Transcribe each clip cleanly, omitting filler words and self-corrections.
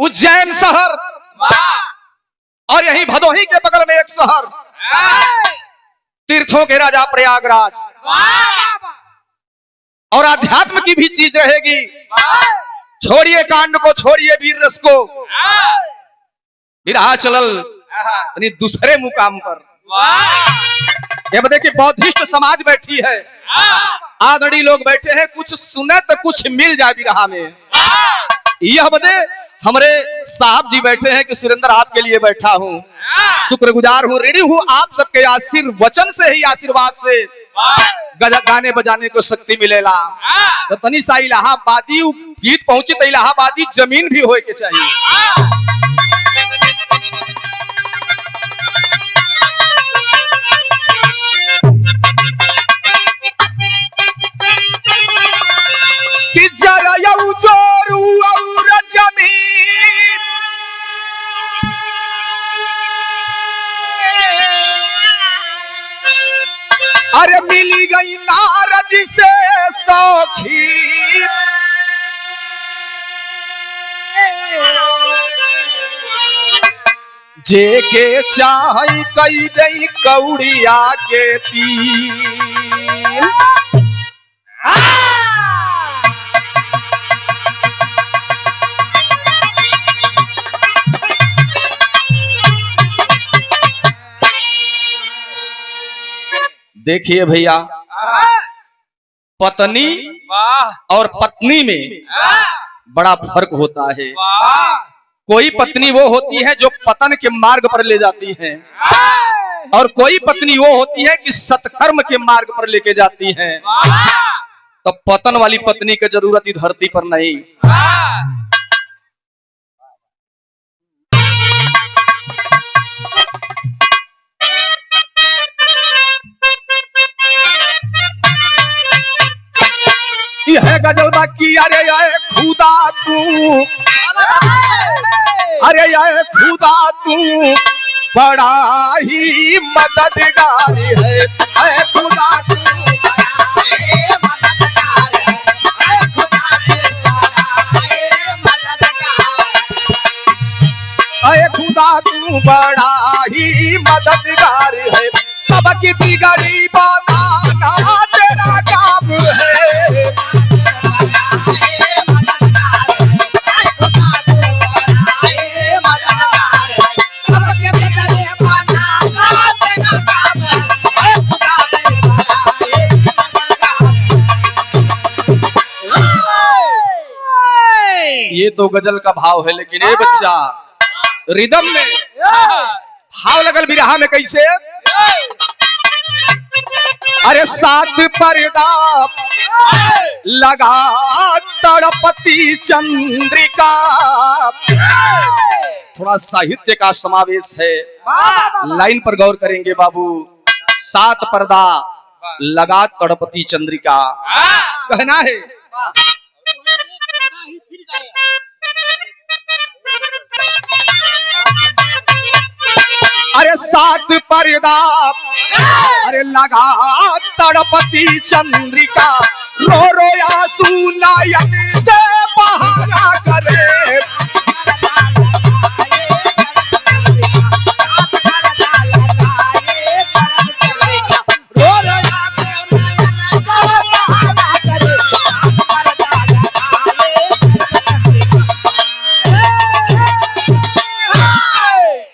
उज्जैन शहर और यहीं भदोही के बगल में एक शहर तीर्थों के राजा प्रयागराज और अध्यात्म की भी चीज रहेगी। छोड़िए कांड को, छोड़िए वीर रस को, विराचल दूसरे मुकाम पर। ये देखिए बौद्धिस्ट समाज बैठी है, आदरणीय लोग बैठे हैं, कुछ सुने तो कुछ मिल जाए विरहा में। यह बदे हमारे साहब जी बैठे हैं कि सुरेंद्र आपके लिए बैठा हूँ, शुक्रगुजार हूँ, ऋणी हूँ आप सबके आशीर्वचन से ही, आशीर्वाद से गाने बजाने को शक्ति मिलेला। तो तनी सा इलाहाबादी गीत पहुंची तो इलाहाबादी जमीन भी होए के चाहिए। कि जरा यू जोरू और जमीन अरे मिली गई नारद से सौखी, जे के चाहे कई दई कौड़िया के तीन। देखिए भैया, पत्नी और पत्नी में बड़ा फर्क होता है। कोई पत्नी वो होती है जो पतन के मार्ग पर ले जाती है, और कोई पत्नी वो होती है कि सत्कर्म के मार्ग पर लेके जाती है। तो पतन वाली पत्नी की जरूरत ही धरती पर नहीं। है गजल बाकी अरे आए खुदा तू, अरे आए खुदा तू बड़ा ही मददगार है। अरे खुदा तू बड़ा ही मददगार है, अरे खुदा तू बड़ा ही मददगार है, अरे खुदा तू बड़ा ही मददगार है। सबकी बिगड़ी बनाना तेरा काम है। ये तो गजल का भाव है, लेकिन ये बच्चा रिदम में भाव लगल बिरहा में कैसे? अरे सात पर्दा लगा तड़पती चंद्रिका। थोड़ा साहित्य का समावेश है, लाइन पर गौर करेंगे बाबू। सात पर्दा लगा तड़पती चंद्रिका कहना है। अरे सात पर्दा अरे लगा तड़पती चंद्रिका, रो रो आंसू नयन से बहाया करे।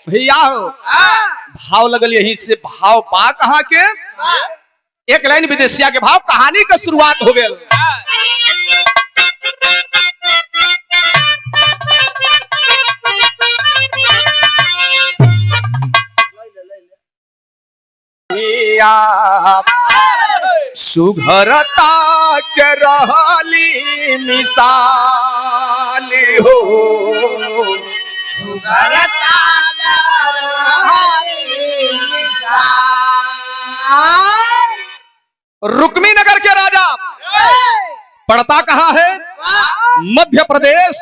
भैया भाव लगल यहीं से। भाव बा कहाँ के? एक लाइन विदेशिया के भाव, कहानी का शुरुआत हो गया। सुघरता के रहली मिसाल हो, सुघरता रुक्मी नगर के राजा। पड़ता कहाँ है? मध्य प्रदेश,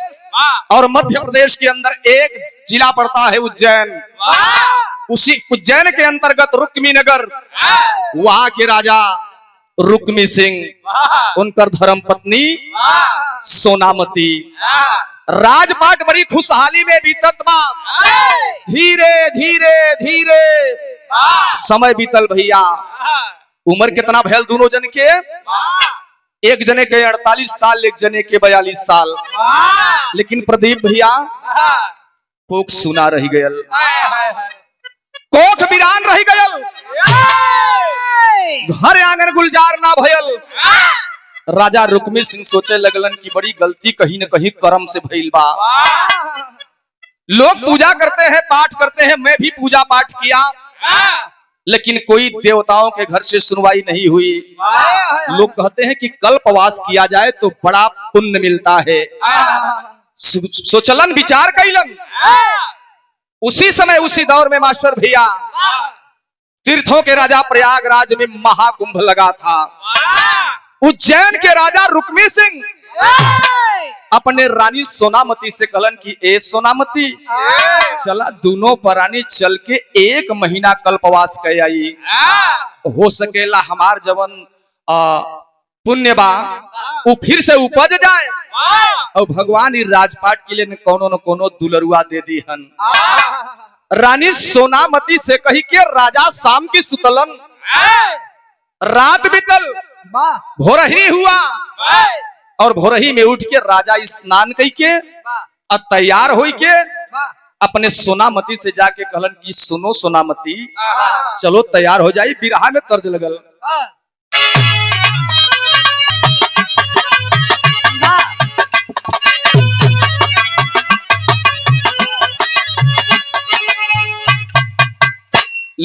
और मध्य प्रदेश के अंदर एक जिला पड़ता है उज्जैन। उसी उज्जैन के अंतर्गत रुक्मी नगर, वहां के राजा रुक्मी सिंह, उनकर धर्म पत्नी सोनामती। राजपाट बड़ी खुशहाली में बीतत बा। धीरे धीरे धीरे समय बीतल भैया। उम्र कितना भैल दोनों जन के? एक जने के 48 साल, एक जने के 42 साल। लेकिन प्रदीप भैया कोख सुना रही गयल, कोख वीरान रही गयल, घर आंगन गुलजार ना भयल। राजा रुक्मी सिंह सोचे लगलन कि बड़ी गलती कहीं न कहीं कर्म से भइल बा। लोग पूजा करते हैं, पाठ करते हैं, मैं भी पूजा पाठ किया, लेकिन कोई देवताओं के घर से सुनवाई नहीं हुई। लोग कहते हैं कि कल्पवास किया जाए तो बड़ा पुण्य मिलता है। सोचलन, विचार कैलन। उसी समय उसी दौर में मास्टर भैया तीर्थों के राजा प्रयागराज में महाकुंभ लगा था। उज्जैन के राजा रुक्मी सिंह अपने रानी सोनामती से कहलन कि ए सोनामती, चला दोनों परानी चल के 1 महीना कल्पवास कर आई। हो सकेला हमार जवन पुण्य बा वो फिर से उपज जाए और भगवान इस राजपाट के लिए कोनो न कोनो दुलरुआ दे दी हन। रानी सोनामती से कही के राजा शाम की सुतलन। रात बीतल, भोरही हुआ और भोरही में उठ के राजा स्नान कई के तैयार हो के अपने सोनामती से जाके कहलन कि सुनो सोनामती, चलो तैयार हो जाई। बिरहा में तर्ज लगल।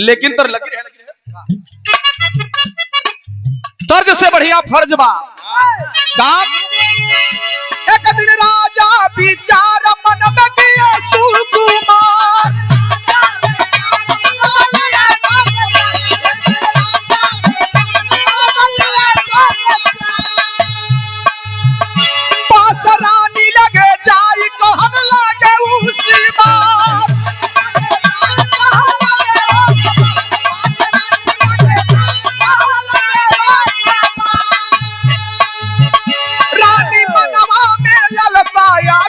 लेकिन तर लगी है तर्ज से बढ़िया फर्ज बा। एक दिन राजा विचार मन में किया सुकुमार, पास रानी लगे जाई कहन लगे उसी बार।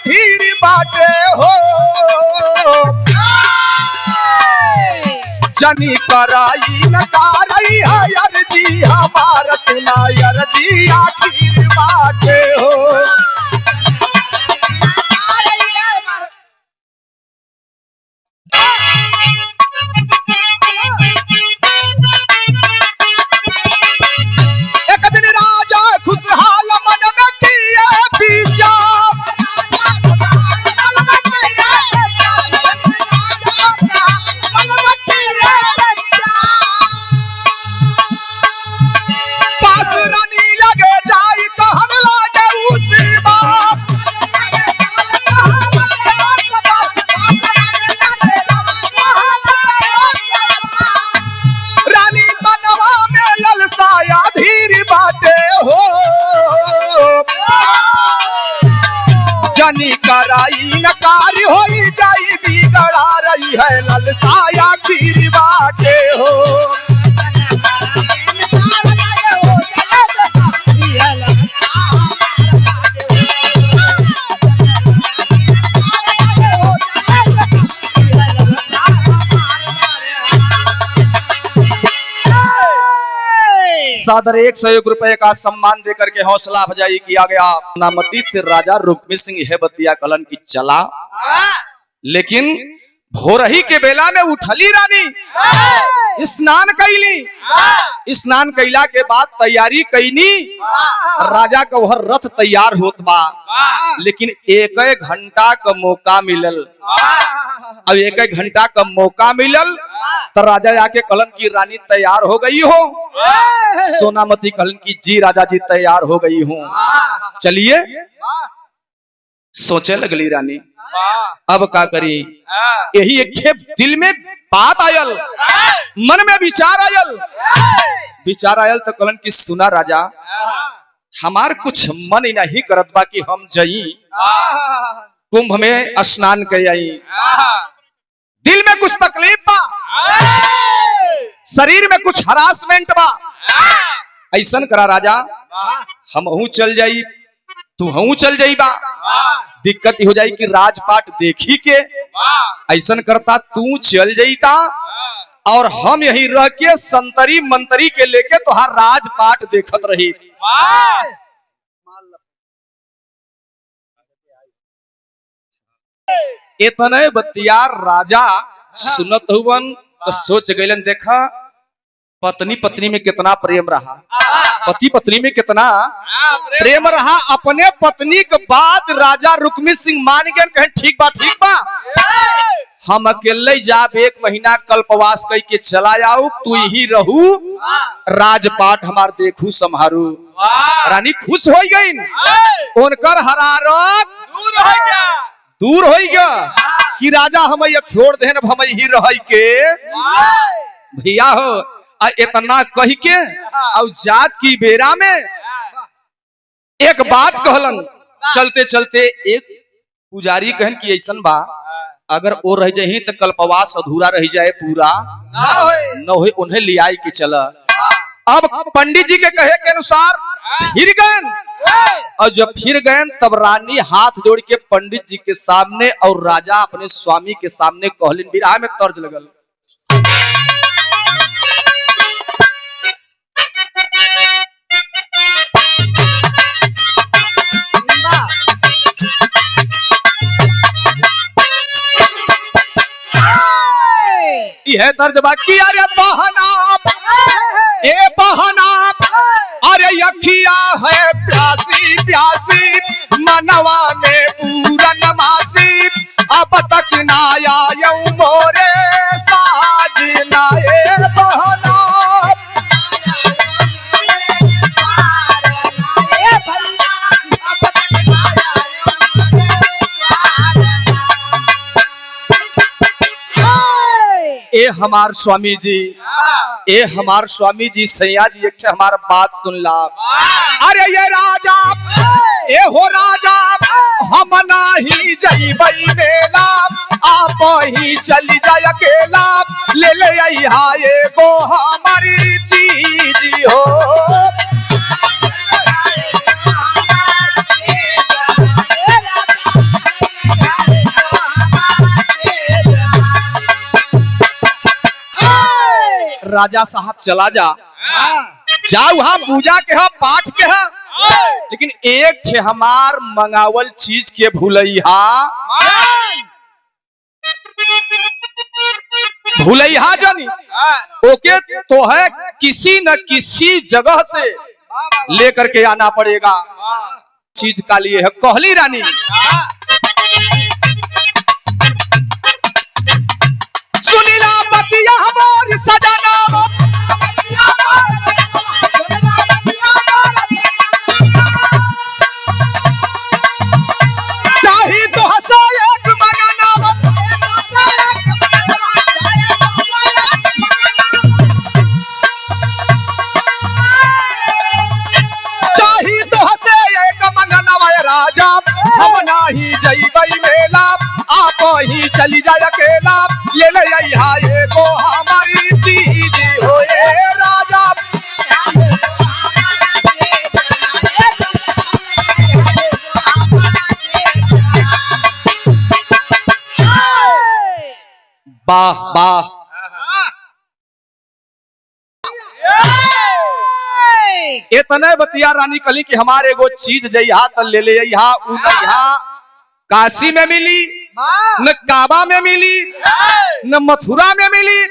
धीर बाटे हो जनी कराई न कारई हर जी हमार सुना यार जी आखिर बाटे हो। एक दिन राजा खुशहाल मन में किया विचार, जनी कराई न कार्य होई जाई बिगड़ा रही है ललसाया खीर बाटे हो। सादर 101 रुपए का सम्मान देकर के हौसला अफजाई किया गया। सोनामती से राजा रुक्मी सिंह यह बतिया कलन की चला, लेकिन भोरही के बेला में उठली रानी स्नान कैली। स्नान कैला के बाद तैयारी कैनी, राजा का वह रथ तैयार होत बा, लेकिन 1 घंटा का मौका मिलल। अब 1 घंटा का मौका मिलल तो राजा आके कहलन की रानी तैयार हो गई हो? सोनामती कहलन की जी राजा जी तैयार हो गई हूँ। चलिए। सोचे लगली रानी अब का करी। यही एक दिल में बात आयल, मन में विचार आयल तो कहलन की सुना राजा, हमार कुछ मन ही नहीं करत बा कि हम जई कुंभ में स्नान कर आई। दिल में कुछ तकलीफ बा, शरीर में कुछ हरासमेंट बा। ऐसन करा राजा, हम चल जाई तू हूँ चल जाइबा, दिक्कत हो जाई कि राजपाट देखी के ऐसन करता तू चल जाइता और हम यही रह के संतरी मंतरी के लेके तुहार राजपाट देखत रही। इतने बतिया राजा सुनत हुवन तो सोच गइलन, देखा पत्नी पत्नी में कितना प्रेम रहा, पति पत्नी में कितना प्रेम रहा। अपने पत्नी के बाद राजा रुक्मी सिंह मान गए, कहे ठीक बा ठीक बा, हम अकेले जाब 1 महीना कल्पवास कई के चला जाऊ, तू ही रहू, राजपाट हमार देखू संभारू। रानी खुश हो गई, उनकर हरारत दूर हो गया कि राजा हम छोड़ दे हम ही रह के भैया हो। इतना कही के और जात की बेरा में एक बात कहलन, चलते चलते एक पुजारी कहन कि ऐसन बा अगर वो रह जाही तो कल्पवास अधूरा रह जाए, पूरा न हो, उन्हें ले आई के चला। अब पंडित जी के कहे के अनुसार फिर गए, और जब फिर गए तब रानी हाथ जोड़ के पंडित जी के सामने और राजा अपने स्वामी के सामने कहलिन, बिरहा में तर्ज लगल। है तर्ज बाकी, अरे बहना ए बहना, अरे अखिया है प्यासी प्यासी, मनवा में पूरन मासी, अब तक ना आयऊ मोरे साजना। ए बहना ए हमार स्वामी जी, ए हमार स्वामी जी, सैया जी एक हमारा बात सुन ला। अरे ये राजा ए हो राजा, हम नाही जइबई मेला, आप ही चली जाए अकेला, ले ले आइहा एगो हमारी चीज हो। राजा साहब चला जा, जाओ वहां पूजा के हा पाठ के हा, लेकिन एक छे हमार मंगावल चीज के भूलैहा, भूलैहा जानी ओके तो है किसी न किसी जगह से लेकर के आना पड़ेगा। चीज का लिए है कहली रानी, सुनीला बतिया हमारी सजना, चाही तो हंसो एक मगना, चाही तो हंसे एक मगना, राजा हम नाही जइबई मेला, आप ही चली जाए अकेला, ले ले आइहा एगो हमारी चीज होए राजा। वाह वाह, इतने बतिया रानी कली कि हमारे एगो चीज जइहा त ले ले आइहा, उ नइहा काशी में मिली, न काबा में मिली, न मथुरा में मिली,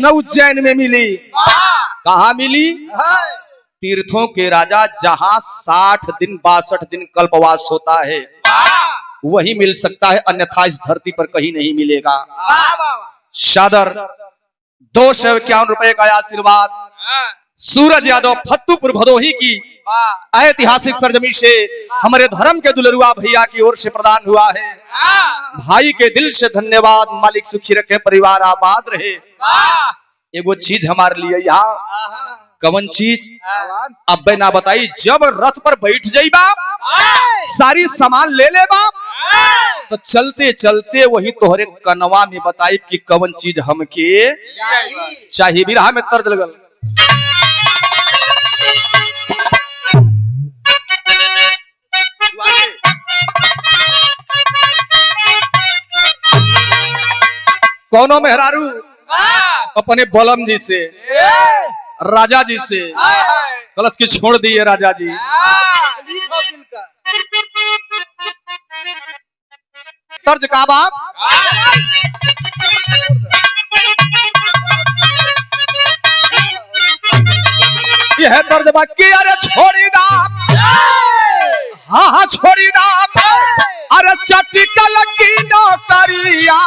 न उज्जैन में मिली, कहा मिली? तीर्थों के राजा जहां 60 दिन 62 दिन कल्पवास होता है वही मिल सकता है, अन्यथा इस धरती पर कहीं नहीं मिलेगा। शादर 251 रुपए का आशीर्वाद सूरज यादव फत्तूपुर भदोही की ऐतिहासिक सरजमी से हमारे धर्म के दुलरुआ भैया की ओर से प्रदान हुआ है। भाई के दिल से धन्यवाद, मालिक सुखी रखे, परिवार आबाद रहे। एगो चीज हमारे लिए यहाँ कवन चीज अब ना बताई, जब रथ पर बैठ जाइबा सारी सामान ले लेबा तो चलते चलते वही तोहरे कनवा में बताई कि कवन चीज हमके चाहिए। बिरहा में तर्ज लगल, कौनो मेहरारू अपने बलम जी से राजा जी से कलश की छोड़ दिए राजा जी। तर्ज का बाप यह दर्द बाकी अरे छोड़ी दा हाँ छोड़ी दा अरे चटिकल की नौकरिया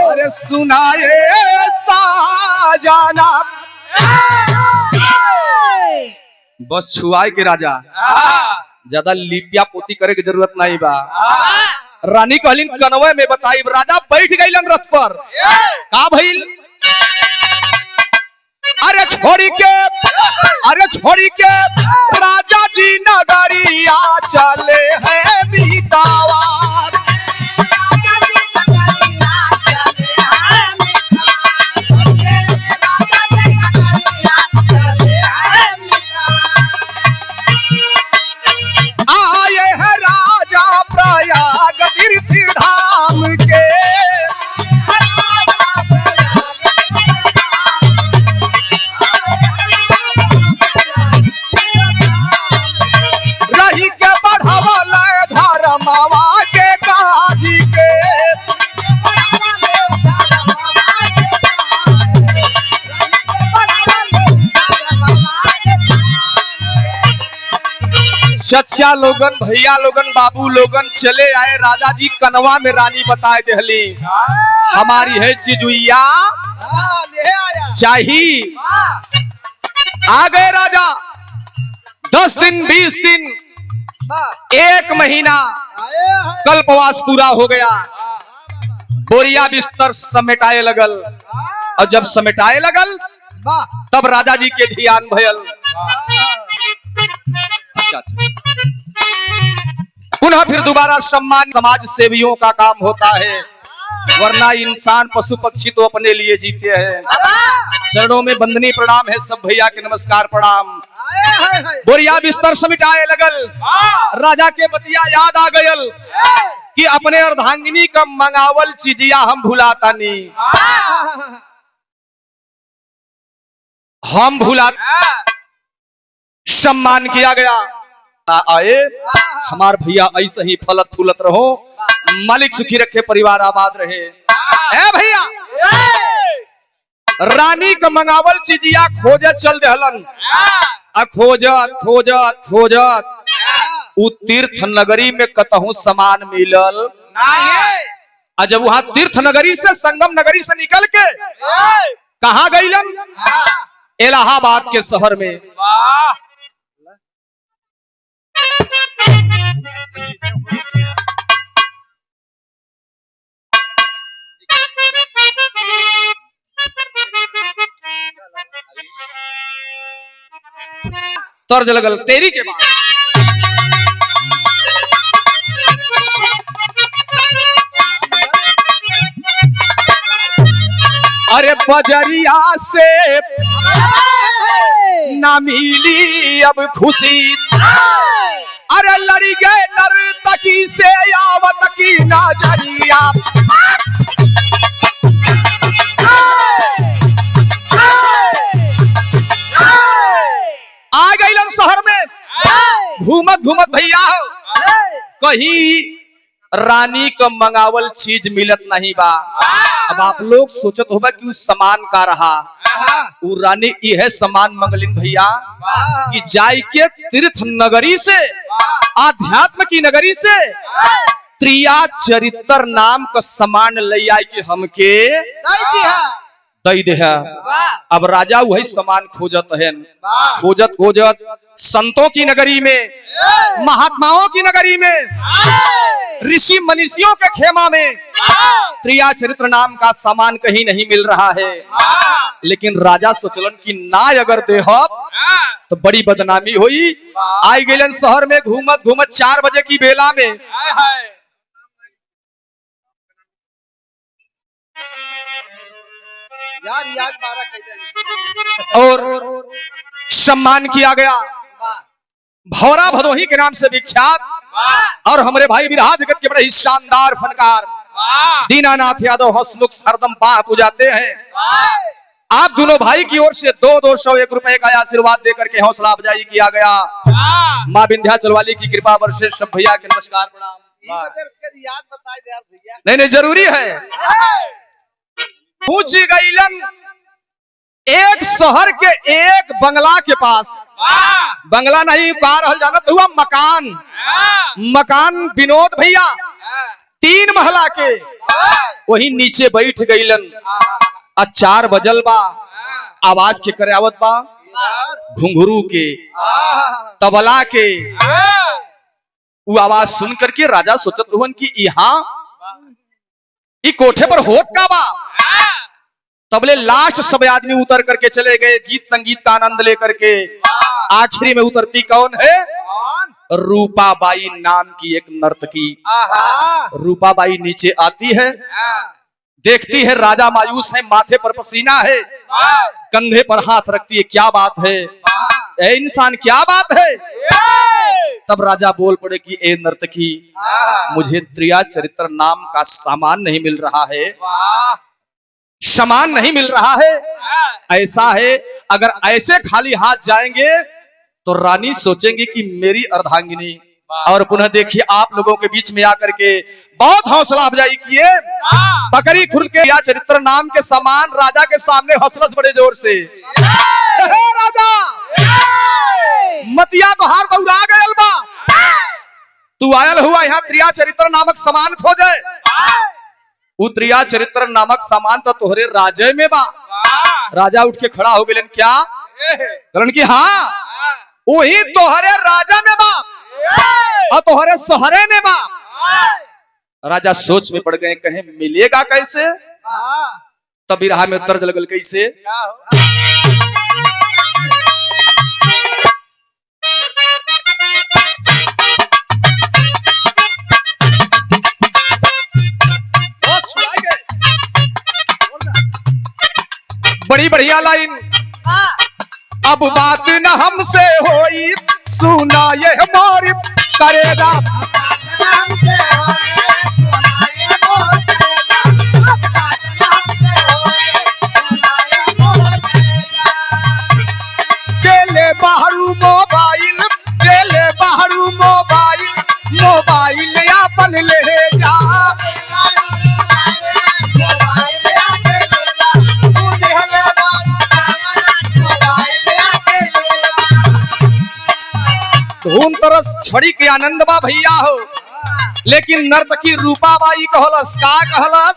अरे सुनाए साजाना बस छुआए के राजा ज्यादा लिपिया पोती करे की जरूरत नहीं बा। रानी कहलिन कनवे में बताई राजा बैठ गईलन रथ पर का भइल अरे छोड़ी के राजा जी नगरिया चले हैं बीतावा आए हैं राजा प्रयाग तीर्थ धाम के रही के बढ़ावल धर्मवा के काजी के चचा लोगन भैया लोगन बाबू लोगन चले आए राजा जी कनवा में रानी बताए देहली हमारी है चिजुइया चाहिए। आ गए राजा 10 दिन 20 दिन 1 महीना कल्पवास पूरा हो गया। बोरिया बिस्तर समेटाए लगल और जब समेटाए लगल तब राजा जी के ध्यान भयल पुनः फिर दोबारा सम्मान समाज सेवियों का काम होता है वरना इंसान पशु पक्षी तो अपने लिए जीते हैं। चरणों में बंदनी प्रणाम है सब भैया के नमस्कार प्रणाम। बोरिया बिस्तर समिटाए लगल राजा के बतिया याद आ गयल कि अपने अर्धांगिनी का मंगावल चीजिया हम भुलाता नहीं हम भुला सम्मान किया गया आए हमार भैया ऐसे ही फलत फूलत रहो मालिक सुखी रखे परिवार आबाद रहे। ए भैया रानी का मंगावल चीजिया खोजे चल देहलन खोजत खोजत खोजत उ तीर्थ नगरी में कतहु सामान मिलल नहीं। जब वहां तीर्थ नगरी से संगम नगरी से निकल के कहा गईलन इलाहाबाद के शहर में। तर्ज लगल तेरी के बाद अरे बजरिया से ना मिली अब खुशी अरे लड़ी गए नर्तकी से आवत की नजरिया आ गई शहर में घूमत घूमत भैया कहीं रानी का मंगावल चीज मिलत नहीं बा। अब आप लोग सोचत होगा कि उस सामान का रहा वो रानी यह सामान मंगलिन भैया कि जाय के तीर्थ नगरी से आध्यात्म की नगरी से त्रिया चरित्र नाम का सामान ले आई कि हमके दई दे। अब राजा वही सामान खोजत है खोजत खोजत संतों की नगरी में महात्माओं की नगरी में ऋषि मनीषियों के खेमा में त्रिया चरित्र नाम का सामान कहीं नहीं मिल रहा है। लेकिन राजा सोचलन कि ना अगर देह तो बड़ी बदनामी हुई। आई गलन शहर में घूमत घूमत 4 बजे की बेला में और सम्मान किया गया। भौरा भदोही के नाम से विख्यात और हमारे भाई विरहा जगत के बड़े ही शानदार फनकार दीनानाथ यादव हंसमुख हरदम बाह पुजाते हैं। आप दोनों भाई की ओर से 201 रुपए का आशीर्वाद देकर के हौसला अफजाई किया गया। माँ विंध्याचल वाली की कृपा बरसे सब भैया के नमस्कार प्रणाम। याद बताए दे यार भैया। नहीं जरूरी है। पूछ गईलन एक शहर के एक बंगला के पास, बंगला नहीं कह रहल जानत हुआ मकान, मकान विनोद भैया 3 महला के, वही नीचे बैठ गईलन। 4 बजल बा, आवाज के करावत बा, घुंघरू के, तबला के। वो आवाज सुन करके राजा सोचत हुवन कि यहाँ ई कोठे पर होत का बा। तबले लास्ट सब आदमी उतर करके चले गए गीत संगीत का आनंद लेकर के। आखिरी में उतरती कौन है? रूपाबाई नाम की एक नर्तकी। रूपाबाई नीचे आती है, देखती है राजा मायूस है, माथे पर पसीना है, कंधे पर हाथ रखती है। क्या बात है ए इंसान, क्या बात है? तब राजा बोल पड़े कि ए नर्तकी, मुझे त्रिया चरित्र नाम का सामान नहीं मिल रहा है, सामान नहीं मिल रहा है। ऐसा है अगर ऐसे खाली हाथ जाएंगे तो रानी सोचेंगी कि मेरी अर्धांगिनी। और पुनः देखिए आप लोगों के बीच में आकर के बहुत हौसला अफजाई किए। बकरी खुल के या चरित्र नाम के सामान राजा के सामने हौसला बड़े जोर से। राजा मतिया तो हार बउरा गयल बा, तू आयल हुआ यहाँ त्रिया चरित्र नामक सामान खोजे। त्रिया चरित्र नामक सामान तो तोहरे राजे में बा। राजा उठ के खड़ा हो गए। क्या कारण की? हाँ वही तोहरे राजा में बा और तोहरे शहरे में बा। राजा सोच में पड़ गए, कहे मिलेगा कैसे? तभी राह में तर्ज लगल कैसे? बड़ी बढ़िया लाइन। अब बात न हमसे होई, सुना यह मोरी करेगा। केले बाहरू मोबाइल, केले बाहरू मोबाइल, मोबाइल अपन ले जा। धूम तरस छड़ी के आनंद बा भैया हो, लेकिन नर्तकी रूपाबाई कहलस। का कहलस?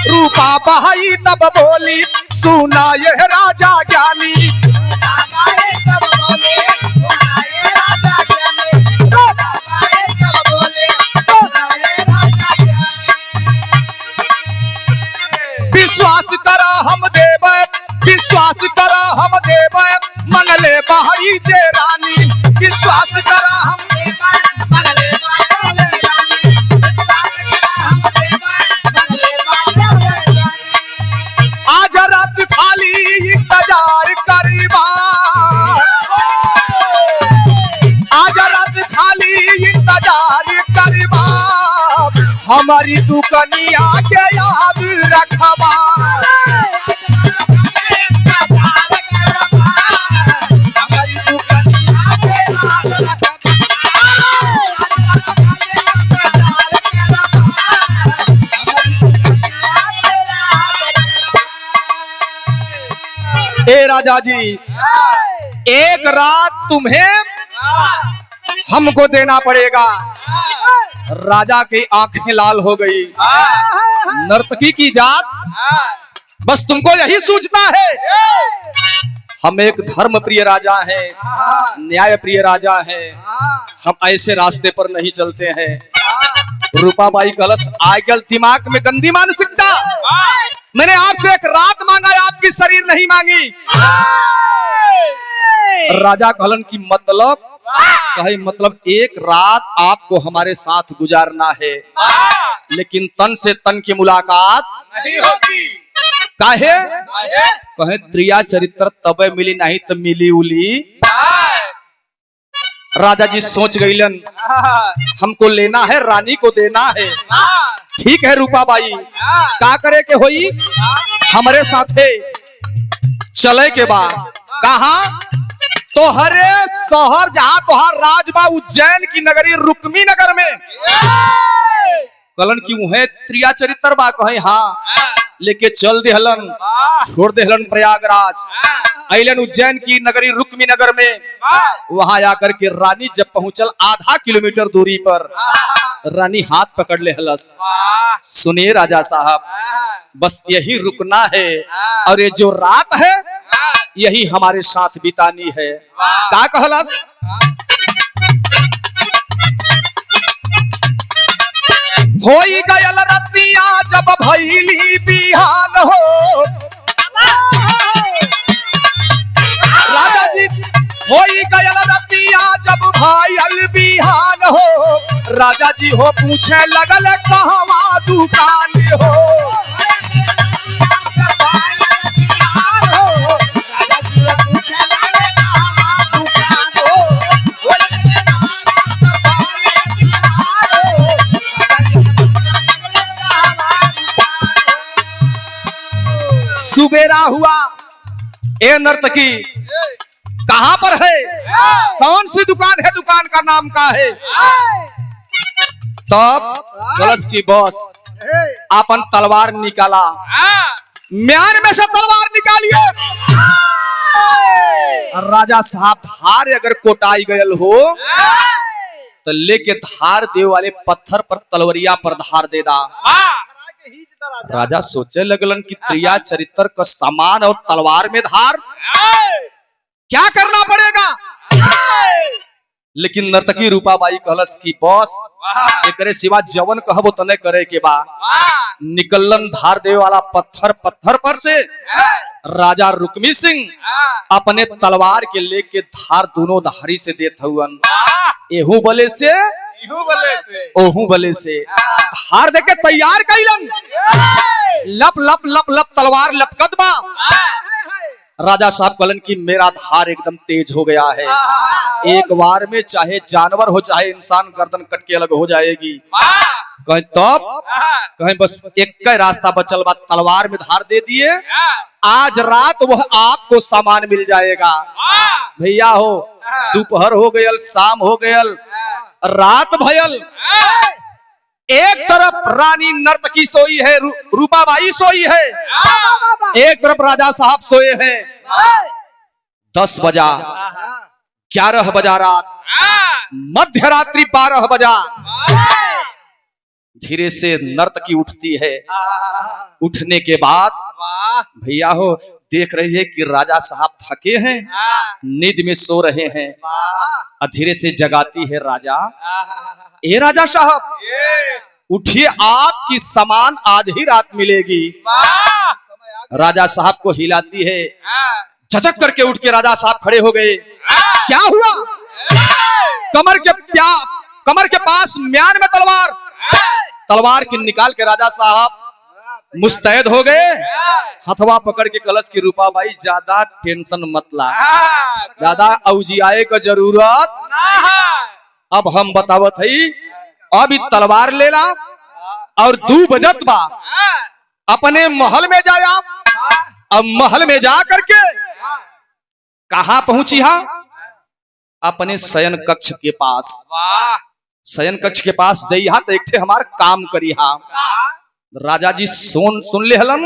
रूपाबाई तब बोली, सुना यह राजा ज्ञानी। विश्वास करा हम देव, विश्वास करा हम देव, मंगले बाई जे रानी। विश्वास करा हम आज रात खाली इंतजार करीबा, आज रात खाली इंतजार करीबा, हमारी दुकनिया के याद रखबा। ए राजा जी, एक रात तुम्हें हमको देना पड़ेगा। राजा की आंखें लाल हो गई। नर्तकी की जात बस तुमको यही सूझता है। हम एक धर्म प्रिय राजा हैं, न्याय प्रिय राजा हैं, हम ऐसे रास्ते पर नहीं चलते हैं। रूपाबाई कलश आगल दिमाग में गंदी मानसिकता। मैंने आपसे एक रात मांगा, आपकी शरीर नहीं मांगी। राजा कहलन की मतलब कहे, मतलब एक रात आपको हमारे साथ गुजारना है, लेकिन तन से तन की मुलाकात नहीं होगी। काहे? कहे त्रिया चरित्र तबे मिली नहीं तो मिली उली। राजा जी सोच गईलन हमको लेना है, रानी को देना है। ठीक है रूपाबाई, का करे के होई, हमारे साथे चले के बाद कहा तोहरे शहर जहां तोहार राजबा उज्जैन की नगरी रुक्मी नगर में कलन क्यों है त्रिया चरित्र बा कहे हाँ लेके चल देहलन, छोड़ देहलन प्रयागराज, अइलन उज्जैन की नगरी रुक्मी नगर में। वहां आकर के रानी जब पहुंचल आधा किलोमीटर दूरी पर रानी हाथ पकड़ ले हलस। सुनिए राजा साहब, बस यही रुकना है और ये जो रात है यही हमारे साथ बितानी है। का कहलस, होई गयल रतिया जब भइली बिहान हो, राजा जी होई गयल रतिया जब भइल बिहान हो, राजा जी हो पूछे लगल कहवा दुकान हो। सुबेरा हुआ, ए नर्तकी कहां पर है, कौन सी दुकान है, दुकान का नाम क्या है। तब कलश की बॉस अपन तलवार निकाला, म्यान में से तलवार निकालिए। राजा साहब धार अगर कोटाई गयल हो तो लेके धार दे वाले पत्थर पर तलवरिया पर धार दे दा। राजा सोचे लगलन कि त्रिया चरित्र का सामान और तलवार में धार क्या करना पड़ेगा। लेकिन नर्तकी रूपाबाई कहलस की बॉस एकरे सिवा जवन कहबो तने करे के बा। निकलन धार दे वाला पत्थर पर से राजा रुक्मी सिंह अपने तलवार के लेके धार दोनों धारी से देत हुअन, एहू बले से ओहू बले से धार देके तैयार कैलन। लप लप लप लप तलवार लपकत बा। राजा साहब कहलन कि मेरा धार एकदम तेज हो गया है, एक बार में चाहे जानवर हो चाहे इंसान गर्दन कट के अलग हो जाएगी। कहें तब कहें बस एक का रास्ता बचल बा, तलवार में धार दे दिए, आज रात वह आपको सामान मिल जाएगा। भैया हो दोपहर हो गयल, शाम हो गयल, रात भयल, एक तरफ रानी नर्तकी सोई है, रूपाबाई सोई है, एक तरफ राजा साहब सोए हैं। 10 बजा, 11 बजा रात, मध्य रात्रि 12 बजा, धीरे से नर्तकी उठती है। उठने के बाद भैया हो देख रही है कि राजा साहब थके हैं, नींद में सो रहे हैं, और धीरे से जगाती है राजा, ए राजा साहब उठिए, आपकी सामान आज ही रात मिलेगी। राजा साहब को हिलाती है, झचक करके उठ के राजा साहब खड़े हो गए। क्या हुआ, कमर के पास म्यान में तलवार की निकाल के राजा साहब मुस्तैद हो गए। हथवा पकड़ के कलश की रूपाबाई ज्यादा टेंशन मत ला, ज्यादा औजियाए का जरूरत, अब हम बतावत हई, अब तलवार ले ला और 2 बजत बा, अपने महल में जाया। अब महल में जा करके कहा पहुंची हा, अपने शयन कक्ष के पास। शयन कक्ष के पास जइहा तो एक ठे हमार काम करिहा। राजा जी सुन ले हलन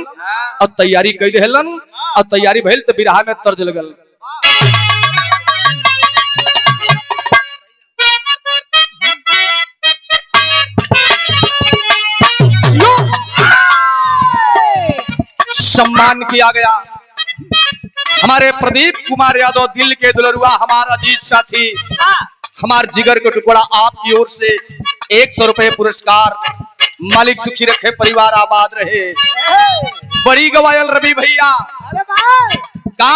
और तैयारी कर दे हलन, और तैयारी भइल तो बिरहा में तर्ज लगल। सम्मान किया गया हमारे प्रदीप कुमार यादव, दिल के दुलरुआ, हमारा अजीज साथी, हमार जिगर का टुकड़ा, आपकी ओर से 100 रुपए पुरस्कार। मालिक सुखी रखे, परिवार आबाद रहे। बड़ी गवायल रवि भैया का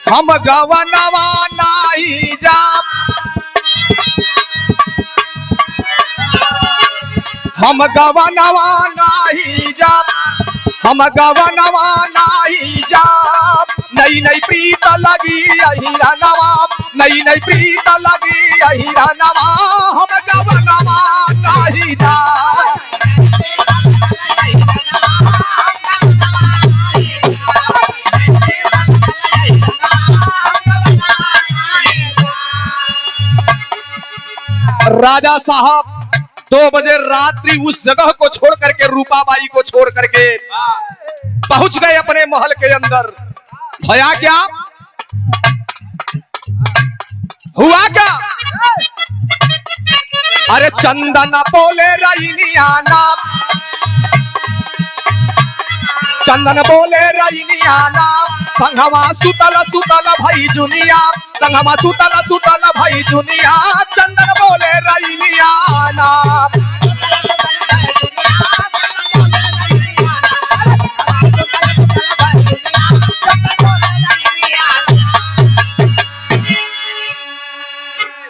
हम गवनवा नाही जा, हम गवनवा नाही जा, हम गवनवा नाही जाब नई नई प्रीत लगी अहिरा नवाब नई नई प्रीत लगी अहिरा नवा हम गवनवा नाही जाब राजा साहब 2 बजे रात्रि उस जगह को छोड़ करके रूपाबाई को छोड़ करके पहुंच गए अपने महल के अंदर। भया क्या हुआ क्या? अरे चंदन बोले रईनिया नाम चंदन बोले रईनिया नाम संघवा सुतल सुतल भई जुनिया संघवा सुतल सुतल भई जुनिया चंदन बोले रईनिया नाम।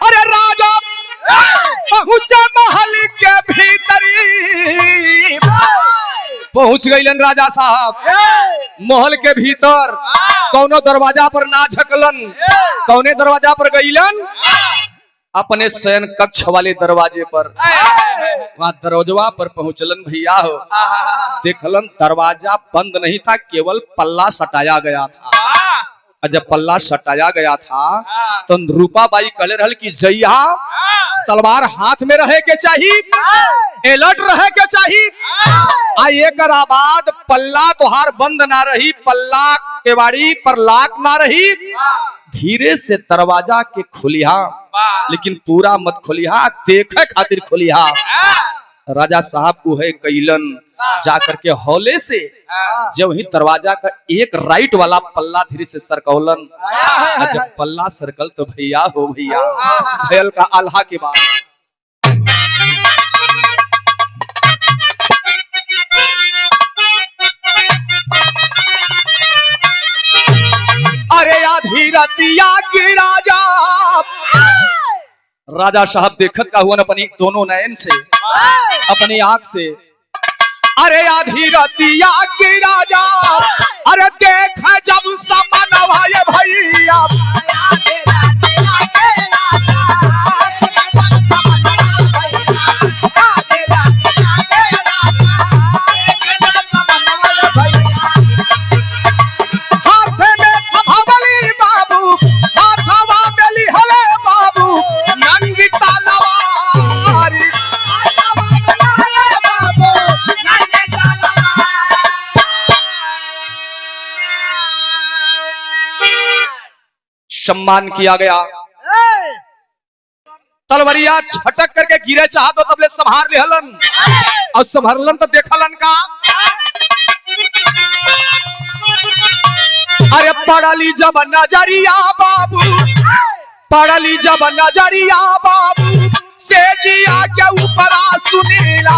अरे राजा पहुंचे महल के भीतरी पहुंच गईलन राजा साहब महल के भीतर। कौनो दरवाजा पर ना झकलन, कौने दरवाजा पर गईलन? अपने शयन कक्ष वाले दरवाजे पर। वहां दरवाजा पर पहुंचलन भैया हो, देखलन दरवाजा बंद नहीं था, केवल पल्ला सटाया गया था। और जब पल्ला सटाया गया था तो रूपाबाई कहले रहल कि जइया तलवार हाथ में रहे के चाहिए, अलर्ट रहे के चाहिए। एक बाद पल्ला तोहार बंद ना रही, पल्ला केवाड़ी पर लाक ना रही, धीरे से दरवाजा के खुलिहा, लेकिन पूरा मत खुलिहा, देखे खातिर खुलिहा। राजा साहब को है कैलन जाकर के हौले से जब ही दरवाजा का एक राइट वाला पल्ला धीरे से सरकौलन। जब पल्ला सरकल तो भैया हो भैया भयल का आल्हा के बाद अरे आधी रतिया की राजा साहब देखत का हुआ अपनी दोनों नयन से, अपनी आंख से। अरे आधी रतिया की राजा अरे देख जब समनवा ये भैया सम्मान किया गया। तलवरिया झटक करके गिरे चाह तो तबले संभार लेहलन और संभरलन तो देखलन का अरे पड़ली जब नजरिया बाबू पड़ली जब नजरिया बाबू से जिया के ऊपरा सुनीला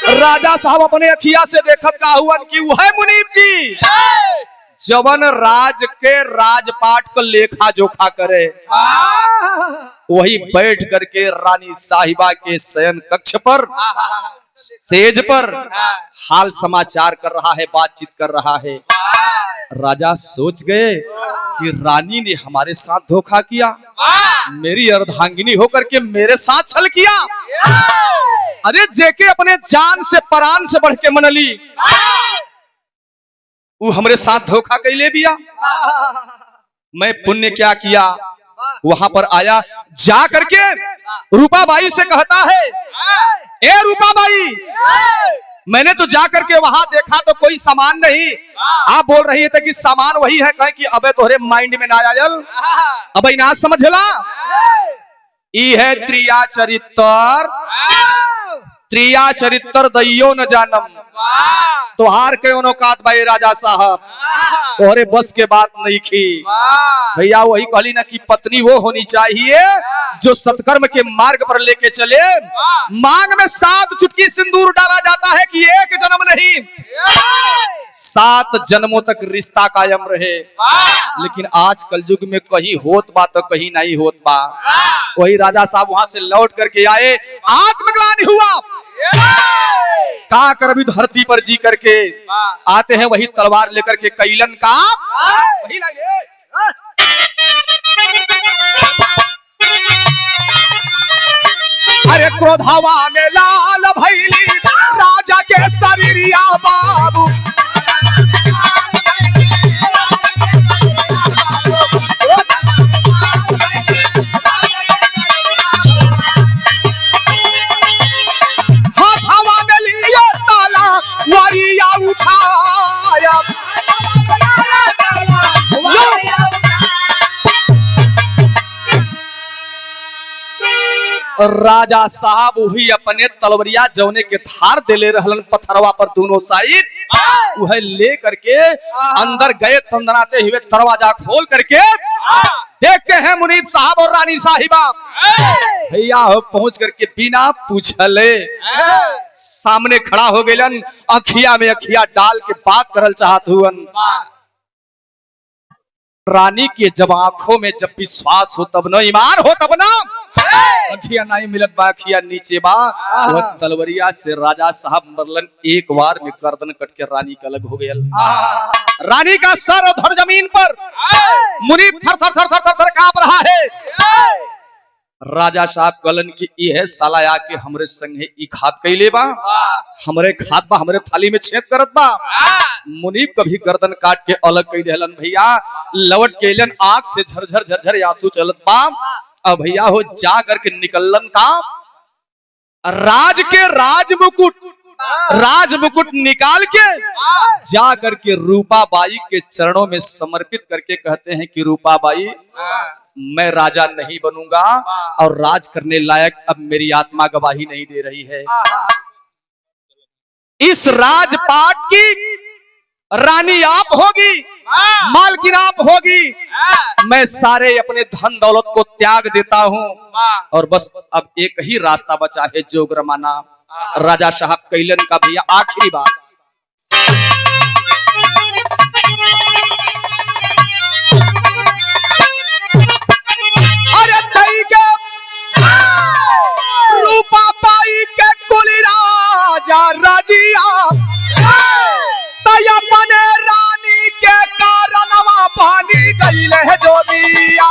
राजा साहब अपने अखिया से देखत का हुआ कि वह मुनीब जी जवन राज के राजपाट को लेखा जोखा करे वही बैठ करके रानी साहिबा के शयन कक्ष पर सेज पर हाल समाचार कर रहा है, बातचीत कर रहा है। राजा सोच गए कि रानी ने हमारे साथ धोखा किया, मेरी अर्धांगिनी होकर के मेरे साथ छल किया। अरे जेके अपने जान से प्राण से बढ़ के मनली वो हमरे साथ धोखा कैले बिया। मैं पुण्य क्या किया, वहां पर आया जा करके रूपाबाई से कहता है ए रूपाबाई मैंने तो जा करके वहां देखा तो कोई सामान नहीं। आप बोल रही थे कि सामान वही है, कहे कि अबे तोहरे माइंड में ना आयल, अब ना समझला। ई है त्रिया चरित्र दैयो न जानम, तोहार के औकात भाई राजा साहब। तोहरे बस के बात नहीं की भैया। वही कहली ना कि पत्नी वो होनी चाहिए जो सत्कर्म के मार्ग पर लेके चले। मांग में 7 चुटकी सिंदूर डाला जाता है कि 1 जन्म नहीं 7 जन्मों तक रिश्ता कायम रहे। लेकिन आज कलयुग में कहीं होत बा तो कहीं नहीं होत बा। वही राजा साहब वहां से लौट करके आए, आत्मग्लानि हुआ, का कर अभी धरती पर जी करके आते हैं। वही तलवार लेकर के कैलन का वही लगे। अरे क्रोधावा में लाल भैली राजा के शरीरिया बाबू। वारिया उठाया राजा साहब वही अपने तलवरिया जौने के धार देले रहलन पथरवा पर दोनों साइड, वह ले करके अंदर गए। तंदनाते हुए दरवाजा खोल करके देखते हैं मुनीब साहब और रानी साहिबा भैया पहुंच करके बिना पूछले सामने खड़ा हो गए। अखिया में अखिया डाल के बात करल चाहत हुअन। रानी के जब आंखों में जब विश्वास हो तब न ईमान हो तब ना अखिया नहीं मिलत बा, अखिया नीचे बा। वो तलवरिया से राजा साहब मरलन, एक बार में गर्दन कट के रानी का अलग हो गया। रानी का सर धड़ जमीन पर, मुनीब थर थर थर थर थर थर कांप रहा है। राजा साहब कहलन कि यह साला आके हमरे संगे ई खात कैले बा, हमरे खात बा, हमरे थाली में छेद करत बा। मुनीब कभी गर्दन काट के अलग कई देहलन भैया। लवट के एलन, आंख से झरझर झरझर आंसू चलत बा। अब भैया हो जा करके निकलन का राज के राज मुकुट निकाल के जा करके रूपा बाई के चरणों में समर्पित करके कहते हैं कि रूपा बाई मैं राजा नहीं बनूंगा और राज करने लायक अब मेरी आत्मा गवाही नहीं दे रही है। इस राजपाट की रानी आप होगी, मालकिन आप होगी। मैं सारे अपने धन दौलत को त्याग देता हूं और बस अब एक ही रास्ता बचा है, जोग रमाना। राजा साहब कैलन का भैया आखिरी बात। अरे तई के रूपा पाई के कुली राजा रजिया तया बने रानी के कारणवा पानी गईले है जोगिया।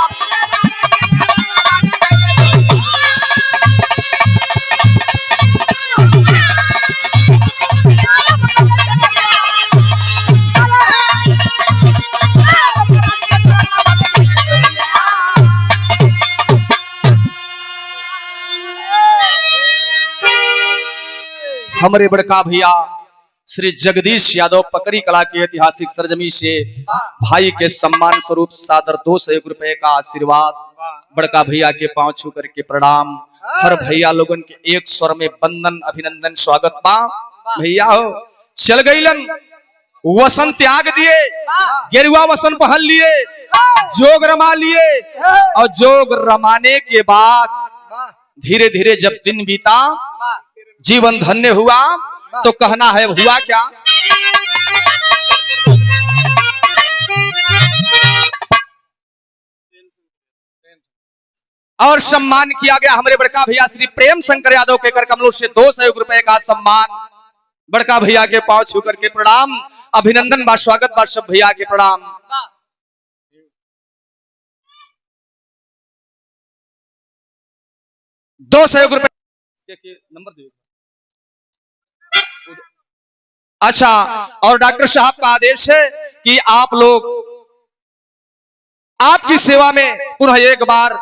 हमारे बड़का भैया श्री जगदीश यादव पकड़ी कला के ऐतिहासिक सरजमी से भाई के सम्मान स्वरूप सादर 200 रुपए का आशीर्वाद। बड़का भैया के पांव छू करके प्रणाम। हर भैया लोगन के एक स्वर में वंदन अभिनंदन स्वागत बा। भैया हो चल गईलन, वसन त्याग दिए, गेरुआ वसन पहन लिए, जोग रमा लिए और जोग रमाने के बाद धीरे धीरे जब दिन बीता, जीवन धन्य हुआ, तो कहना है हुआ क्या। और सम्मान किया गया हमारे बड़का भैया श्री प्रेम शंकर यादव के कर कमलों से 200 रुपए का सम्मान। बड़का भैया के पांव छू करके प्रणाम, अभिनंदन बा, स्वागत बा, सब भैया के प्रणाम। ₹200 नंबर दे। अच्छा, और डॉक्टर साहब का आदेश है कि आप लोग आपकी सेवा में पुनः एक बार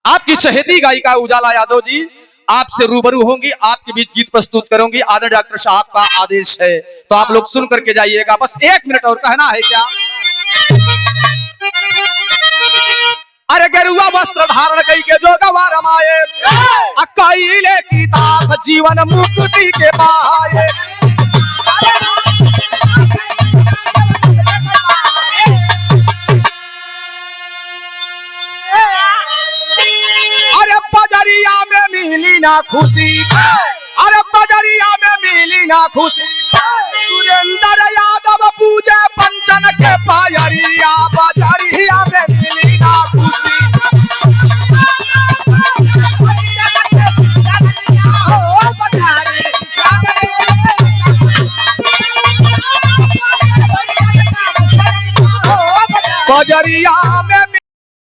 आपकी चहेती गायिका उजाला यादव जी आपसे रूबरू होंगी, आपके बीच गीत प्रस्तुत करूंगी। आदरणीय डॉक्टर साहब का आदेश है, तो आप लोग सुन करके जाइएगा। बस 1 मिनट और कहना है क्या। अरे गेरुआ वस्त्र धारण कई के जो गवार रमाए, अकाइले की ताप जीवन मुक्ति के पाए। ना खुशी, अरे बजरिया में मिली ना खुशी। सुरेंद्र यादव पूजे पंचन के पायरिया, बजरिया में मिली ना खुशी। बजरिया में